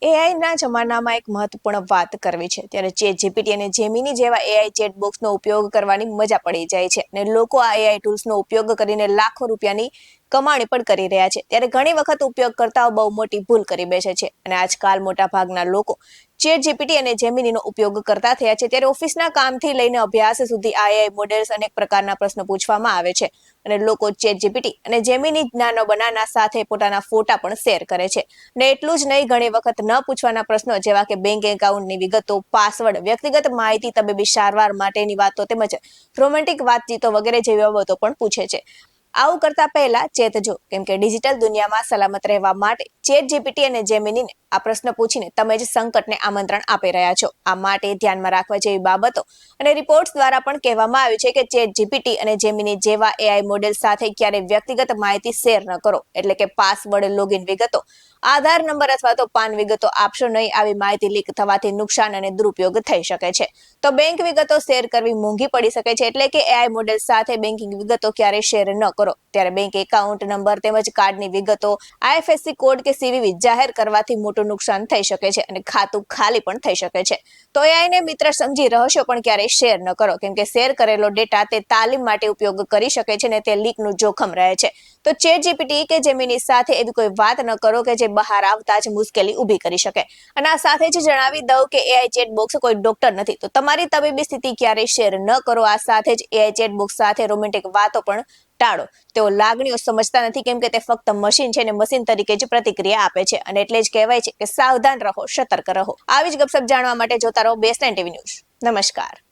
AI ના જમાનામાં એક મહત્વપૂર્ણ વાત કરવી છે ત્યારે ચેટ જીપીટી અને જેમિની જેવા એઆઈ ચેટ બોક્સનો ઉપયોગ કરવાની મજા પડી જાય છે અને લોકો આ એઆઈ ટૂલ્સનો ઉપયોગ કરીને લાખો રૂપિયાની કમાણી પણ કરી રહ્યા છે ત્યારે ઘણી વખત ઉપયોગકર્તાઓ બહુ મોટી ભૂલ કરી બેસે છે અને આજકાલ મોટા ભાગના લોકો ચેટ જીપીટી અને જેમિનીનો ઉપયોગ કરતા થયા છે ત્યારે ઓફિસના કામથી લઈને અભ્યાસ સુધી આ એઆઈ મોડેલ્સ અનેક પ્રકારના પ્રશ્નો પૂછવામાં આવે છે અને લોકો ચેટ જીપીટી અને જેમિની જ્ઞાનો બનાના સાથે પોતાના ફોટા પણ શેર કરે છે ને એટલું જ નહીં ઘણી વખત ન પૂછવાના પ્રશ્નો જેવા કે બેંક એકાઉન્ટની વિગતો, પાસવર્ડ, વ્યક્તિગત માહિતી, તબીબી સારવાર માટેની વાતો તેમજ રોમેન્ટિક વાતચીતો વગેરે જેવી બાબતો પણ પૂછે છે. આવું કરતા પહેલા ચેતજો કેમ કે ડિજિટલ દુનિયામાં સલામત રહેવા માટે ચેટ જીપીટી અને જેમિનીને આ પ્રશ્ન પૂછીને તમે જ સંકટને આમંત્રણ આપી રહ્યા છો. આ માટે ધ્યાનમાં રાખવા જેવી બાબતો અને રિપોર્ટ્સ દ્વારા પણ કહેવામાં આવ્યું છે કે ચેટ જીપીટી અને જેમિની જેવા એઆઈ મોડેલ સાથે ક્યારે વ્યક્તિગત માહિતી શેર ન કરો એટલે કે પાસવર્ડ, લોગિન વિગતો, આધાર નંબર અથવા તો પાન વિગતો આપશો નહીં. આવી માહિતી લીક થવાથી નુકસાન અને દુરુપયોગ થઈ શકે છે. તો બેંક વિગતો શેર કરવી મોંઘી પડી શકે છે એટલે કે એઆઈ મોડેલ સાથે બેંકિંગ વિગતો ક્યારે શેર ન કરો. ત્યારે બેંક એકાઉન્ટ નંબર તેમજ કાર્ડની વિગતો, આઈએફએસસી કોડ કે સીવીવી જાહેર કરવાથી મોટું નુકસાન થઈ શકે છે અને ખાતું ખાલી પણ થઈ શકે છે. તો એઆઈને મિત્ર સમજી રહશો પણ ક્યારેય શેર ન કરો કેમ કે શેર કરેલો ડેટા તે તાલીમ માટે ઉપયોગ કરી શકે છે ને તે લીકનું જોખમ રહે છે. તો ચેટ જીપીટી કે જેમિની સાથે એવી કોઈ વાત ન કરો કે જે બહાર આવતા જ મુશ્કેલી ઊભી કરી શકે. અને આ સાથે જ જણાવી દઉં કે એઆઈ ચેટ બોક્સ કોઈ ડોક્ટર નથી તો તમારી તબીબી સ્થિતિ ક્યારેય શેર ન કરો. આ સાથે જ એઆઈ ચેટ બોક્સ સાથે રોમેન્ટિક વાતો પણ ટાળો. તેઓ લાગણીઓ સમજતા નથી કેમ કે તે ફક્ત મશીન છે અને મશીન તરીકે જ પ્રતિક્રિયા આપે છે અને એટલે જ કહેવાય છે કે સાવધાન રહો, સતર્ક રહો. આવી જ ગપસપ જાણવા માટે જોતા રહો બેસલાઈન ટીવી ન્યૂઝ. નમસ્કાર.